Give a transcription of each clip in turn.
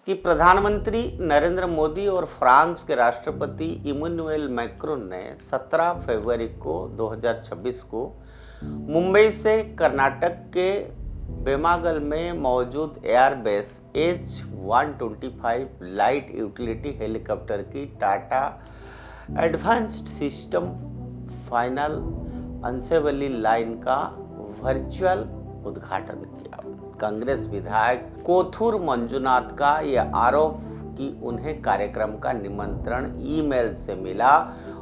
कि प्रधानमंत्री नरेंद्र मोदी और फ्रांस के राष्ट्रपति इमैनुअल मैक्रोन ने 17 फरवरी को 2026 को मुंबई से कर्नाटक के बेमागल में मौजूद airbase H-125 light utility helicopter की Tata advanced system final assembly line का वर्चुअल उद्घाटन किया। कांग्रेस विधायक कोथूर मंजुनाथ का यह आरोप कि उन्हें कार्यक्रम का निमंत्रण ईमेल से मिला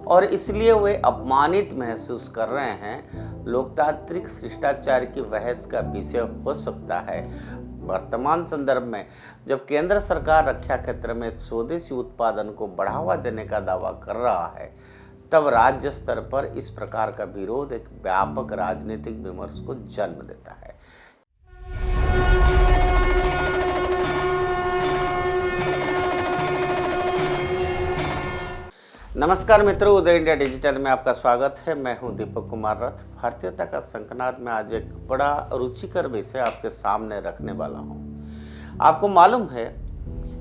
और इसलिए वे अपमानित महसूस कर रहे हैं, लोकतांत्रिक शिष्टाचार की बहस का विषय हो सकता है। वर्तमान संदर्भ में जब केंद्र सरकार रक्षा क्षेत्र में स्वदेशी उत्पादन को बढ़ावा देने का दावा कर रहा है, तब राज्य स्तर पर इस प्रकार का विरोध एक व्यापक राजनीतिक विमर्श को जन्म देता है। नमस्कार मित्रों, उदय इंडिया डिजिटल में आपका स्वागत है। मैं हूं दीपक कुमार रथ। भारतीयता का शंखनाद में आज एक बड़ा रुचिकर विषय आपके सामने रखने वाला हूं। आपको मालूम है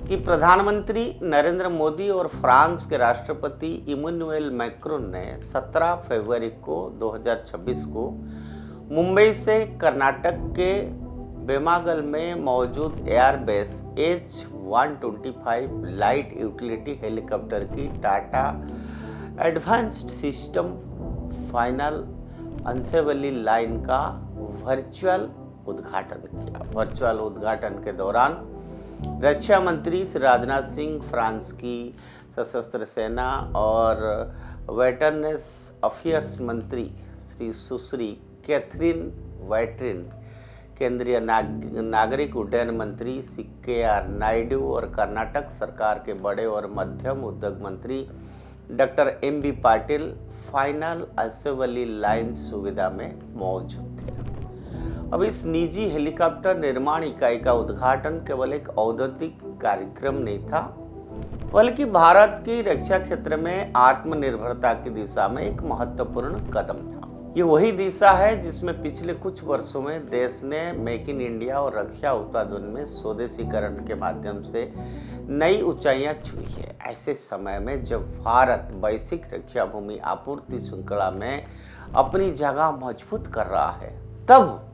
कि प्रधानमंत्री नरेंद्र मोदी और फ्रांस के राष्ट्रपति इमैनुअल मैक्रोन ने 17 फरवरी को 2026 को मुंबई से कर्नाटक के बेमागल में मौजूद airbase H-125 light utility helicopter की Tata advanced system final assembly line का वर्चुअल उद्घाटन किया। वर्चुअल उद्घाटन के दौरान रक्षा मंत्री श्री राजनाथ सिंह, फ्रांस की सशस्त्र सेना और वेटरनस अफेयर्स मंत्री श्री सुश्री कैथरीन वैट्रिन, केंद्रीय नागरिक उड्डयन मंत्री श्री KR नायडू और कर्नाटक सरकार के बड़े और मध्यम उद्योग मंत्री doctor MB Patil final assembly line सुविधा में मौजूद थे। अब इस निजी हेलीकॉप्टर निर्माण इकाई का उद्घाटन केवल एक औद्योगिक कार्यक्रम नहीं था, बल्कि भारत की रक्षा क्षेत्र में आत्मनिर्भरता की दिशा में एक महत्वपूर्ण कदम था। ये वही दिशा है जिसमें पिछले कुछ वर्षों में देश ने मेक इन इंडिया और रक्षा उत्पादन में स्वदेशीकरण के माध्यम से नई ऊंचाइयां छुई है। ऐसे समय में जब भारत वैश्विक रक्षा भूमि आपूर्ति श्रृंखला में अपनी जगह मजबूत कर रहा है, तब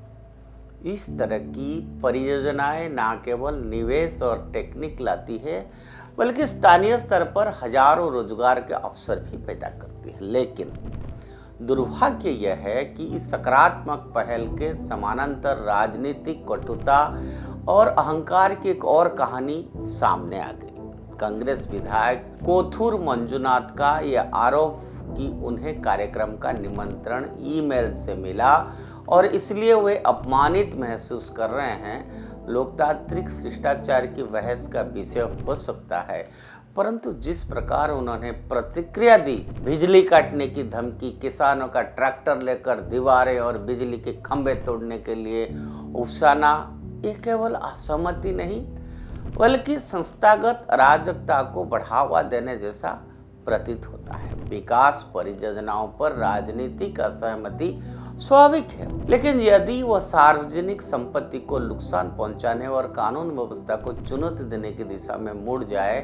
इस तरह की परियोजनाएं न केवल निवेश और टेक्निक लाती है, बल्कि स्थानीय स्तर पर हजारों रोजगार के अवसर भी पैदा करती है। लेकिन दुर्भाग्य यह है कि इस सकारात्मक पहल के समानांतर राजनीतिक कटुता और अहंकार की एक और कहानी सामने आ गई। कांग्रेस विधायक कोथूर मंजुनाथ का यह आरोप कि उन्हें कार्यक्रम का निमंत्रण ईमेल से मिला और इसलिए वे अपमानित महसूस कर रहे हैं, लोकतांत्रिक शिष्टाचार की बहस का विषय हो सकता है। परंतु जिस प्रकार उन्होंने प्रतिक्रिया दी, बिजली काटने की धमकी, किसानों का ट्रैक्टर लेकर दीवारें और बिजली के खंभे तोड़ने के लिए उकसाना, ये केवल असहमति नहीं बल्कि संस्थागत अराजकता को बढ़ावा देने जैसा प्रतीत होता है। विकास परियोजनाओं पर राजनीतिक असहमति स्वाभाविक है, लेकिन यदि वह सार्वजनिक संपत्ति को नुकसान पहुंचाने और कानून व्यवस्था को चुनौती देने की दिशा में मुड़ जाए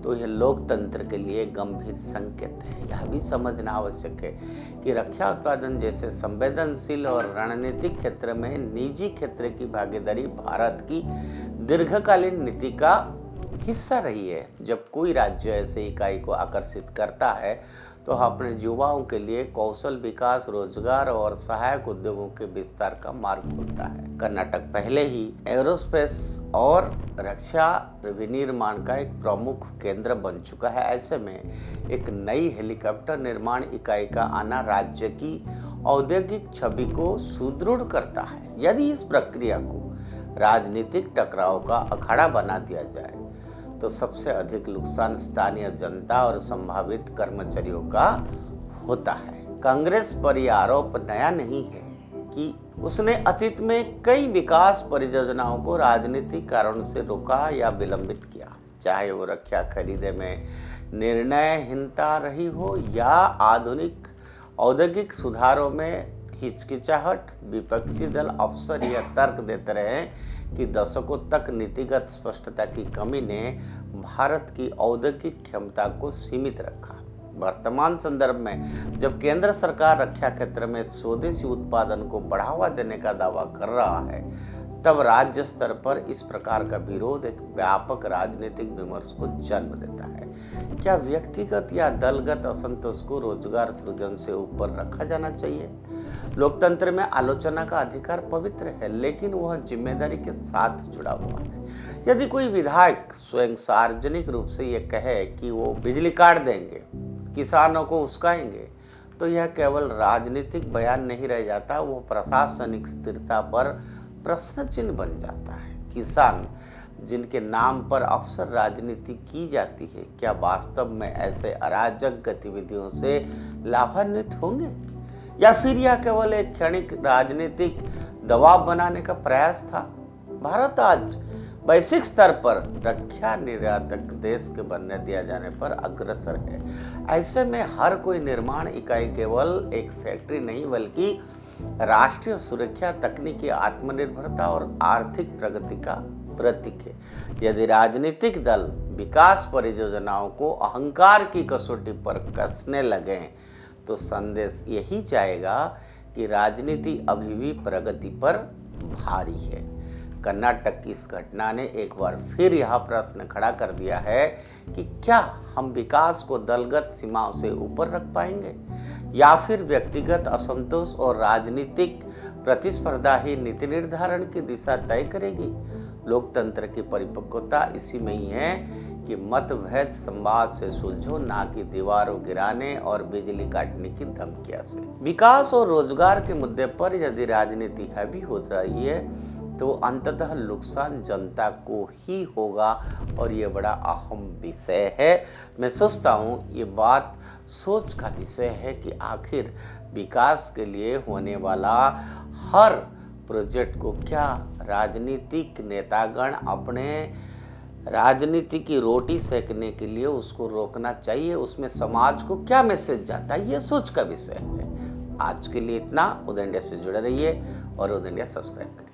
तो यह लोकतंत्र के लिए गंभीर संकेत है। यह भी समझना आवश्यक है कि रक्षा उत्पादन जैसे संवेदनशील और रणनीतिक क्षेत्र में निजी क्षेत्र की भागीदारी भारत की दीर्घकालीन नीति का हिस्सा रही है। जब कोई राज्य ऐसे इकाई को आकर्षित करता है तो अपने युवाओं के लिए कौशल विकास, रोजगार और सहायक उद्योगों के विस्तार का मार्ग खुलता है। कर्नाटक पहले ही एरोस्पेस और रक्षा विनिर्माण का एक प्रमुख केंद्र बन चुका है। ऐसे में एक नई हेलीकॉप्टर निर्माण इकाई का आना राज्य की औद्योगिक छवि को सुदृढ़ करता है। यदि इस प्रक्रिया को राजनीतिक टकराव का अखाड़ा बना दिया जाए तो सबसे अधिक नुकसान स्थानीय जनता और संभावित कर्मचारियों का होता है। कांग्रेस पर यह आरोप नया नहीं है कि उसने अतीत में कई विकास परियोजनाओं को राजनीतिक कारणों से रोका या विलंबित किया, चाहे वो रक्षा खरीदे में निर्णयहीनता रही हो या आधुनिक औद्योगिक सुधारों में हिचकिचाहट। विपक्षी दल अफसर यह तर्क देते रहे कि दशकों तक नीतिगत स्पष्टता की कमी ने भारत की औद्योगिक क्षमता को सीमित रखा। वर्तमान संदर्भ में जब केंद्र सरकार रक्षा क्षेत्र में स्वदेशी उत्पादन को बढ़ावा देने का दावा कर रहा है, तब राज्य स्तर पर इस प्रकार का विरोध एक व्यापक राजनीतिक विमर्श को जन्म देता है। क्या व्यक्तिगत या दलगत असंतोष को रोजगार सृजन से ऊपर रखा जाना चाहिए? लोकतंत्र में आलोचना का अधिकार पवित्र है, लेकिन वह जिम्मेदारी के साथ जुड़ा हुआ है। यदि कोई विधायक स्वयं सार्वजनिक रूप से ये कहे कि वो बिजली काट देंगे, किसानों को उस्काएंगे, तो यह केवल राजनीतिक बयान नहीं रह जाता, वो प्रशासनिक स्थिरता पर प्रश्न चिन्ह बन जाता है। किसान जिनके नाम पर अक्सर राजनीति की जाती है, क्या वास्तव में ऐसे अराजक गतिविधियों से लाभान्वित होंगे, या फिर यह केवल एक क्षणिक राजनीतिक दबाव बनाने का प्रयास था? भारत आज वैश्विक स्तर पर रक्षा निर्यातक देश के बनने दिया जाने पर अग्रसर है। ऐसे में हर कोई निर्माण इकाई केवल एक फैक्ट्री नहीं, बल्कि राष्ट्रीय सुरक्षा, तकनीकी आत्मनिर्भरता और आर्थिक प्रगति का प्रतीक है। यदि राजनीतिक दल विकास परियोजनाओं को अहंकार की कसौटी पर कसने लगे, तो संदेश यही जाएगा कि राजनीति अभी भी प्रगति पर भारी है। कर्नाटक की इस घटना ने एक बार फिर यह प्रश्न खड़ा कर दिया है कि क्या हम विकास को दलगत सीमाओं से ऊपर रख पाएंगे, या फिर व्यक्तिगत असंतोष और राजनीतिक प्रतिस्पर्धा ही नीति निर्धारण की दिशा तय करेगी? लोकतंत्र की परिपक्वता इसी में ही है कि मतभेद संवाद से सुलझो, ना कि दीवारों गिराने और बिजली काटने की धमकियां से। विकास और रोजगार के मुद्दे पर यदि राजनीति हैवी हो रही है, तो अंततः नुकसान जनता को ही होगा, और ये बड़ा अहम विषय है। मैं सोचता हूँ ये बात सोच का विषय है कि आखिर विकास के लिए होने वाला हर प्रोजेक्ट को क्या राजनीतिक नेतागण अपने राजनीति की रोटी सेकने के लिए उसको रोकना चाहिए? उसमें समाज को क्या मैसेज जाता है, ये सोच का विषय है। आज के लिए इतना। उदय इंडिया से जुड़े रहिए और उदय इंडिया सब्सक्राइब करिए।